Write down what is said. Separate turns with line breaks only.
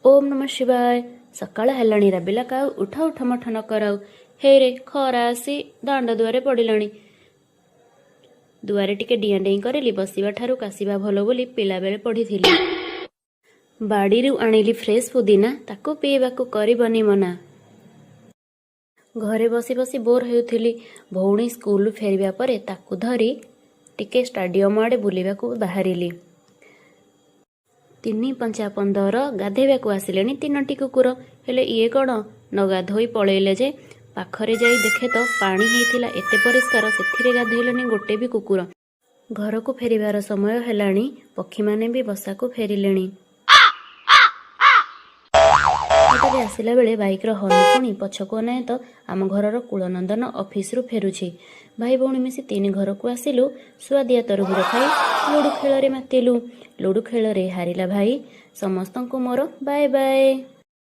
ओम नमः शिवाय। सकाळ हेलाणी राबिला काऊ उठा उठा मठ न कराऊ। हे रे खरा आसी दांड दुआरे पड़िलाणी। दुआरे टिके डियां डेई करेली बसिबा ठारू कासिबा भलो बोली पिला बेले पढ़िथिली। बाड़ीरू आनिली फ्रेश पुदीना ताकू पीवाकू करिबनी मना। घरे बसी बसी बोर हेउथिली। भौणी स्कूल फेरिबा परे ताकू धरी टिके स्टाडियम आड़े बुलिबाकू बाहरिली। 3-5-15 गाधेबाकू आसिलेनी 3टी कुकुर। हेले इए कौन न गाधोई पलैले जे। पाखरे जाई देखे तो पानी हेइथिला एते परिष्कार सेथिरे गाधैलेनी गोटे भी कुकुर। घरकू फेरिबार समय हेलाणी। पक्षी माने भी बसाकू फेरिलेनी। बाटरे आसिला बेले बाइक्र हर्न शुणी पछकू अनाए तो आम घरर कुलनंदन ऑफिस रु फेरुछि। भाई भौणी मिसी 3 घरकू आसिलु। सुआदिया तरबुज खाई लुडु खेल रे मातिलु। लुडु खेल रे हारिला भाई। समस्तंकु मोर बाय बाय।